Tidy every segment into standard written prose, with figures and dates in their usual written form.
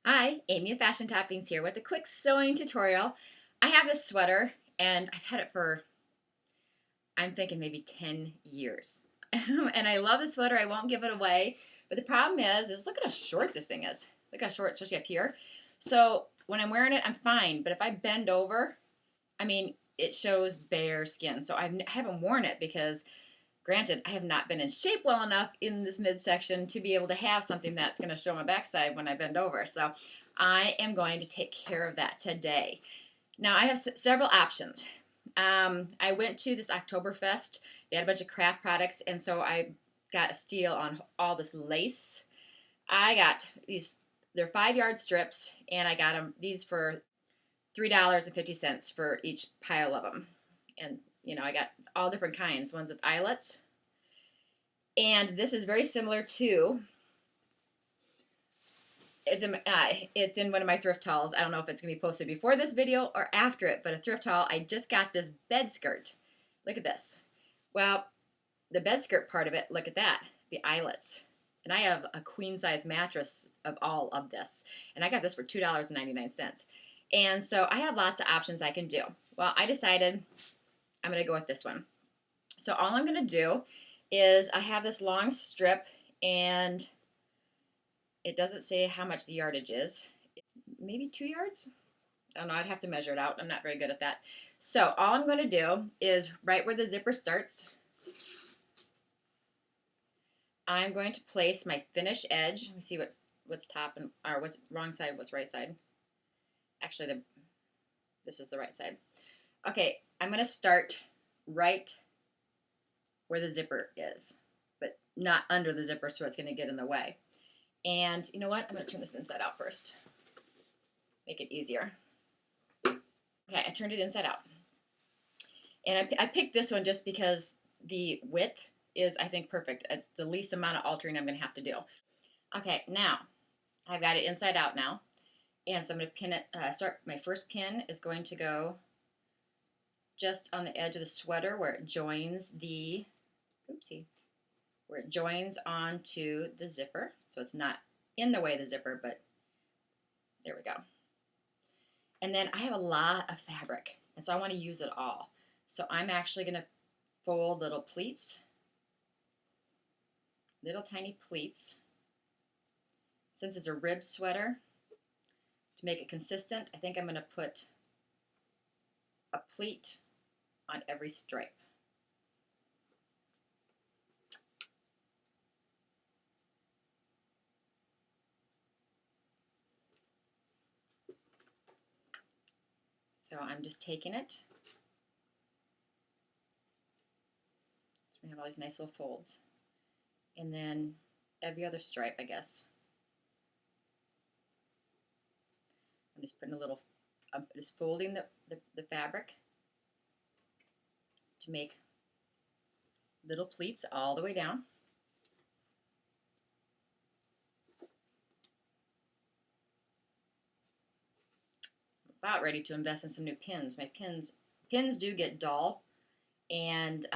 Hi, Amy of Fashion Toppings here with a quick sewing tutorial. I have this sweater and I've had it for, I'm thinking maybe 10 years. And I love the sweater. I won't give it away. But the problem is look at how short this thing is. Look how short, especially up here. So when I'm wearing it, I'm fine. But if I bend over, I mean, it shows bare skin. So I haven't worn it because granted, I have not been in shape well enough in this midsection to be able to have something that's going to show my backside when I bend over. So I am going to take care of that today. Now I have several options. I went to this Oktoberfest. They had a bunch of craft products, and so I got a steal on all this lace. I got these, they're 5 yard strips, and I got them these for $3.50 for each pile of them. And I got all different kinds, ones with eyelets, and this is very similar to, it's in one of my thrift hauls. I don't know if it's going to be posted before this video or after it, but a thrift haul. I just got this bed skirt. Look at this. Well, the bed skirt part of it, look at that, the eyelets. And I have a queen size mattress of all of this. And I got this for $2.99. And so I have lots of options I can do. Well, I decided I'm going to go with this one. So all I'm going to do is I have this long strip, and it doesn't say how much the yardage is. Maybe 2 yards? I don't know. I'd have to measure it out. I'm not very good at that. So all I'm going to do is right where the zipper starts, I'm going to place my finish edge. Let me see what's top and or what's wrong side, what's right side. Actually, this is the right side. Okay, I'm going to start right where the zipper is, but not under the zipper, so it's going to get in the way. And you know what? I'm going to turn this inside out first. Make it easier. Okay, I turned it inside out. And I picked this one just because the width is, I think, perfect. It's the least amount of altering I'm going to have to do. Okay, now I've got it inside out now. And so I'm going to pin it, my first pin is going to go just on the edge of the sweater where it joins the, where it joins onto the zipper. So it's not in the way of the zipper, but there we go. And then I have a lot of fabric, and so I want to use it all. So I'm actually going to fold little pleats, little tiny pleats. Since it's a rib sweater, to make it consistent, I think I'm going to put a pleat on every stripe. So I'm just taking it. So we have all these nice little folds. And then every other stripe, I guess. I'm just putting I'm just folding the fabric to make little pleats all the way down. I'm about ready to invest in some new pins. My pins do get dull, and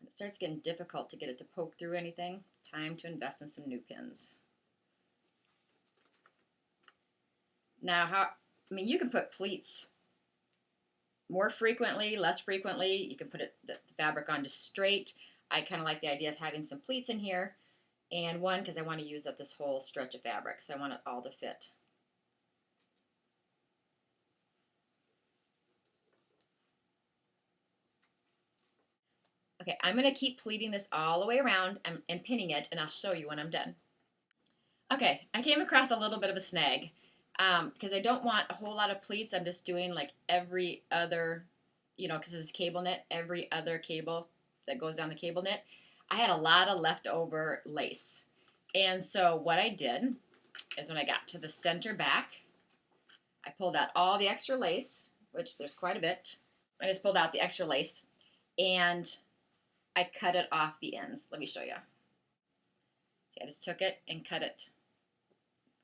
it starts getting difficult to get it to poke through anything. Time to invest in some new pins. Now, you can put pleats more frequently, less frequently. You can put the fabric on just straight. I kind of like the idea of having some pleats in here, and one because I want to use up this whole stretch of fabric, so I want it all to fit. Okay, I'm going to keep pleating this all the way around and pinning it, and I'll show you when I'm done. Okay, I came across a little bit of a snag because I don't want a whole lot of pleats. I'm just doing like every other, because it's cable knit, every other cable that goes down the cable knit. I had a lot of leftover lace. And so what I did is when I got to the center back, I pulled out all the extra lace, which there's quite a bit. I just pulled out the extra lace and I cut it off the ends. Let me show you. See, I just took it and cut it,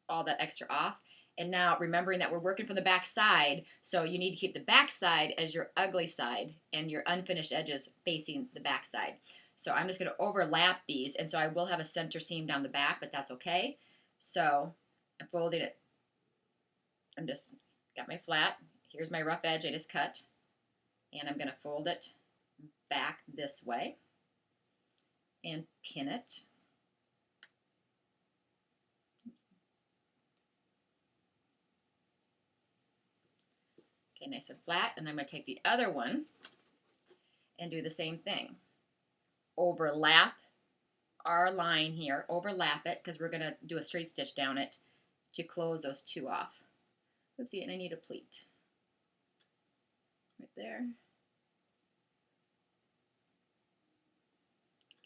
all that extra off. And now remembering that we're working from the back side, so you need to keep the back side as your ugly side and your unfinished edges facing the back side. So I'm just going to overlap these, and so I will have a center seam down the back, but that's okay. So I'm folding it. I'm just got my flat. Here's my rough edge I just cut. And I'm going to fold it back this way and pin it. Okay, nice and flat. And then I'm going to take the other one and do the same thing. Overlap our line here, overlap it, because we're going to do a straight stitch down it to close those two off. Oopsie, and I need a pleat. Right there.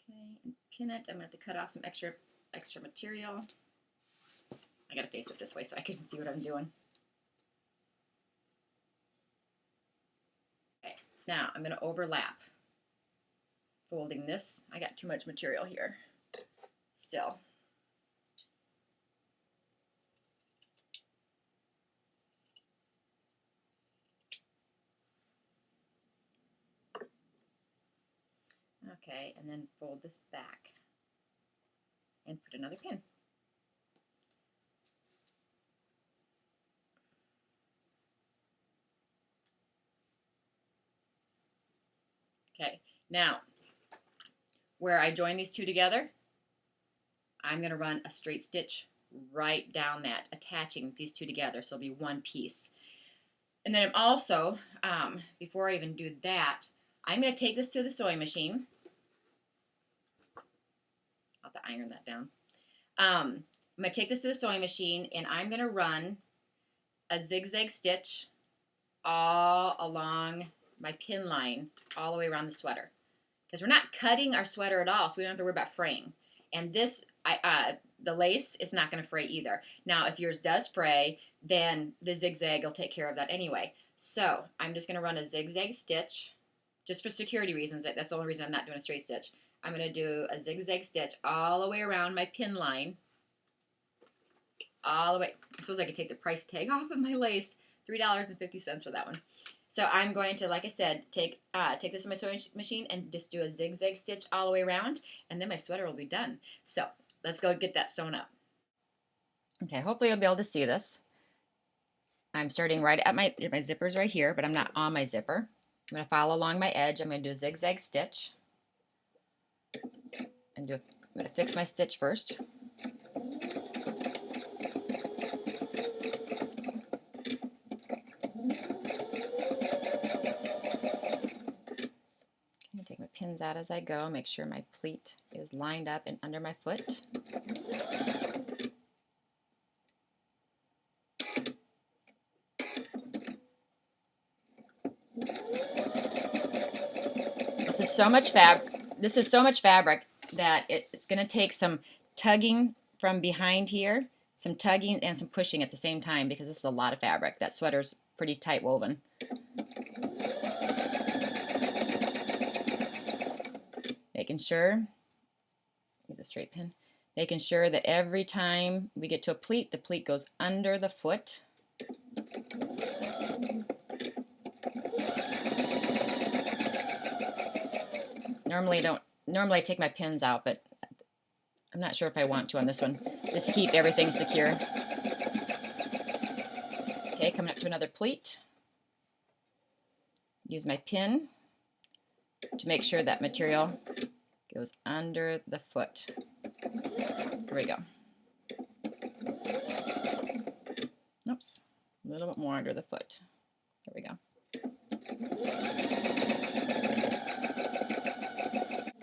Okay, and pin it. I'm going to have to cut off some extra material. I got to face it this way so I can see what I'm doing. Okay, now I'm going to overlap. Folding this. I got too much material here still. Okay, and then fold this back and put another pin. Okay, now where I join these two together, I'm going to run a straight stitch right down that, attaching these two together, so it'll be one piece. And then I'm also, before I even do that, I'm going to take this to the sewing machine. I'll have to iron that down. I'm going to take this to the sewing machine, and I'm going to run a zigzag stitch all along my pin line, all the way around the sweater. Because we're not cutting our sweater at all, so we don't have to worry about fraying. And this, the lace is not going to fray either. Now, if yours does fray, then the zigzag will take care of that anyway. So I'm just going to run a zigzag stitch, just for security reasons. That's the only reason I'm not doing a straight stitch. I'm going to do a zigzag stitch all the way around my pin line, all the way. I suppose I could take the price tag off of my lace, $3.50 for that one. So I'm going to, like I said, take this in my sewing machine and just do a zigzag stitch all the way around, and then my sweater will be done. So let's go get that sewn up. Okay, hopefully you'll be able to see this. I'm starting right at my zipper's right here, but I'm not on my zipper. I'm going to follow along my edge. I'm going to do a zigzag stitch. I'm going to fix my stitch first. Take my pins out as I go, make sure my pleat is lined up and under my foot. This is so much fabric that it's going to take some tugging from behind here, some tugging and some pushing at the same time, because this is a lot of fabric. That sweater's pretty tight woven. Making sure, use a straight pin, making sure that every time we get to a pleat, the pleat goes under the foot. Normally I take my pins out, but I'm not sure if I want to on this one, just to keep everything secure. Okay, coming up to another pleat. Use my pin to make sure that material goes under the foot. There we go. Oops, a little bit more under the foot. There we go.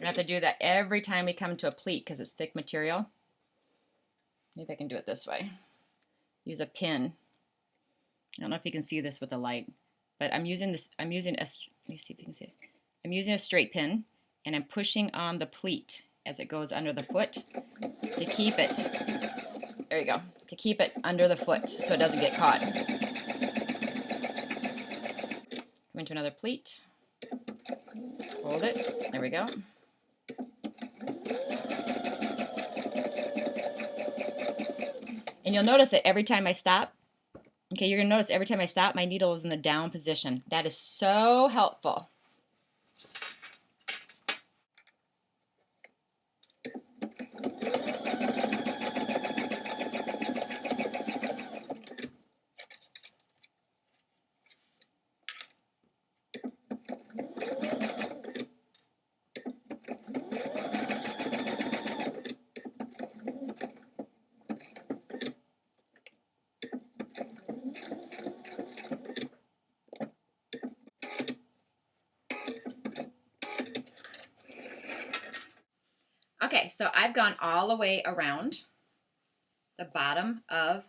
I have to do that every time we come to a pleat because it's thick material. Maybe I can do it this way. Use a pin. I don't know if you can see this with the light, but let me see if you can see it. I'm using a straight pin, and I'm pushing on the pleat as it goes under the foot to keep it, there you go, to keep it under the foot so it doesn't get caught. Come into another pleat, hold it, there we go. And you'll notice that every time I stop, okay, you're going to notice every time I stop, my needle is in the down position. That is so helpful. Okay, so I've gone all the way around the bottom of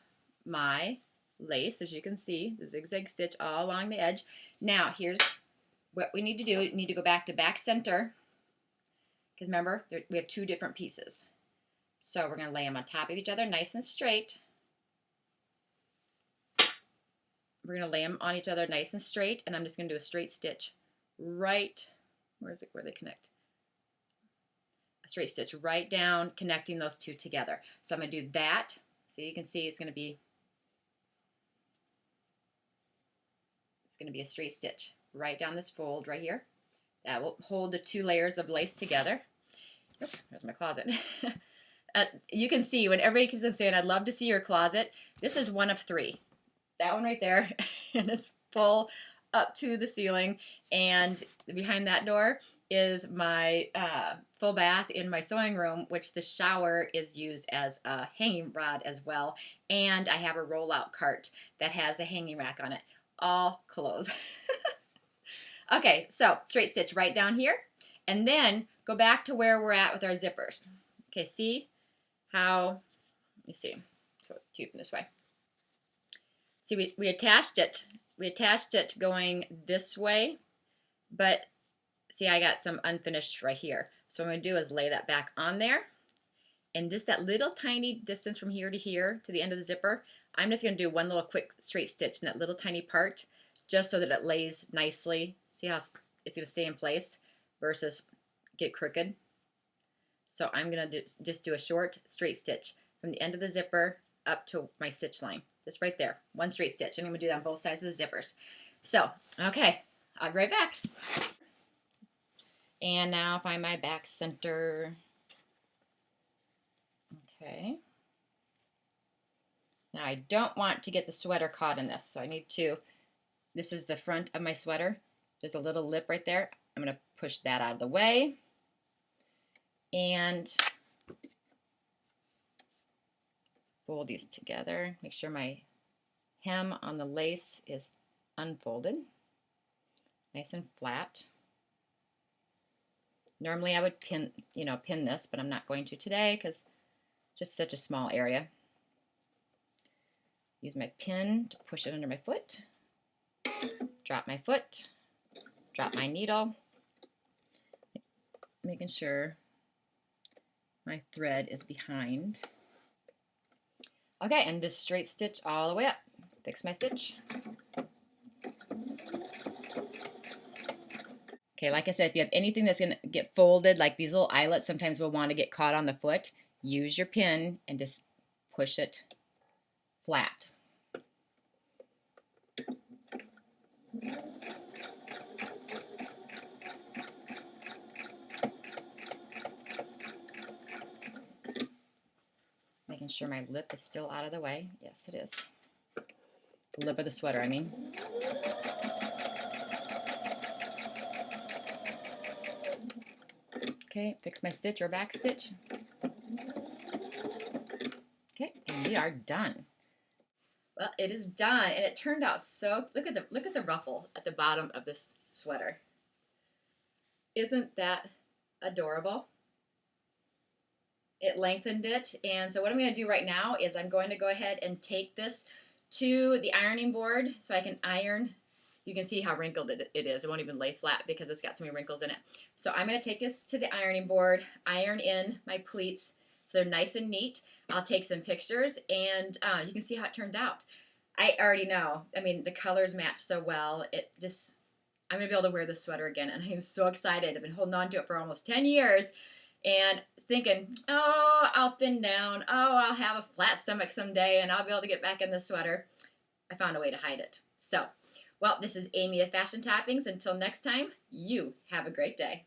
my lace, as you can see, the zigzag stitch all along the edge. Now, here's what we need to do. We need to go back to back center, because remember, we have two different pieces. So we're going to lay them on top of each other nice and straight. We're going to lay them on each other nice and straight, and I'm just going to do a straight stitch right, where they connect? A straight stitch right down, connecting those two together. So I'm going to do that. So you can see it's going to be a straight stitch right down this fold right here. That will hold the two layers of lace together. Oops, there's my closet. You can see when everybody keeps on saying, I'd love to see your closet. This is one of three. That one right there, and it's full up to the ceiling. And behind that door is my full bath in my sewing room, which the shower is used as a hanging rod as well. And I have a rollout cart that has a hanging rack on it. All clothes. Okay, so straight stitch right down here. And then go back to where we're at with our zippers. Okay, see how, let me see, go two from this way. See, we attached it. We attached it going this way, but see, I got some unfinished right here. So what I'm going to do is lay that back on there. And just that little tiny distance from here to the end of the zipper, I'm just going to do one little quick straight stitch in that little tiny part, just so that it lays nicely. See how it's going to stay in place versus get crooked. So I'm going to just do a short straight stitch from the end of the zipper up to my stitch line. Just right there, one straight stitch. And I'm going to do that on both sides of the zippers. So, okay, I'll be right back. And now find my back center. Okay. Now I don't want to get the sweater caught in this, so I need to, this is the front of my sweater. There's a little lip right there. I'm going to push that out of the way. And fold these together. Make sure my hem on the lace is unfolded. Nice and flat. Normally I would pin this, but I'm not going to today because just such a small area. Use my pin to push it under my foot. Drop my foot. Drop my needle. Making sure my thread is behind. Okay, and just straight stitch all the way up. Fix my stitch. Okay, like I said, if you have anything that's going to get folded, like these little eyelets sometimes will want to get caught on the foot, use your pin and just push it flat. Making sure my lip is still out of the way. Yes, it is. The lip of the sweater, I mean. Okay, fix my stitch or back stitch. Okay, and we are done. Well, it is done, and it turned out so. Look at the ruffle at the bottom of this sweater. Isn't that adorable? It lengthened it, and so what I'm going to do right now is I'm going to go ahead and take this to the ironing board so I can iron. You can see how wrinkled it is. It won't even lay flat because it's got so many wrinkles in it. So I'm going to take this to the ironing board, iron in my pleats so they're nice and neat. I'll take some pictures, and you can see how it turned out. I already know. I mean, the colors match so well. I'm going to be able to wear this sweater again, and I'm so excited. I've been holding on to it for almost 10 years and thinking, oh, I'll thin down. Oh, I'll have a flat stomach someday, and I'll be able to get back in this sweater. I found a way to hide it. So, well, this is Amy of Fashion Toppings. Until next time, you have a great day.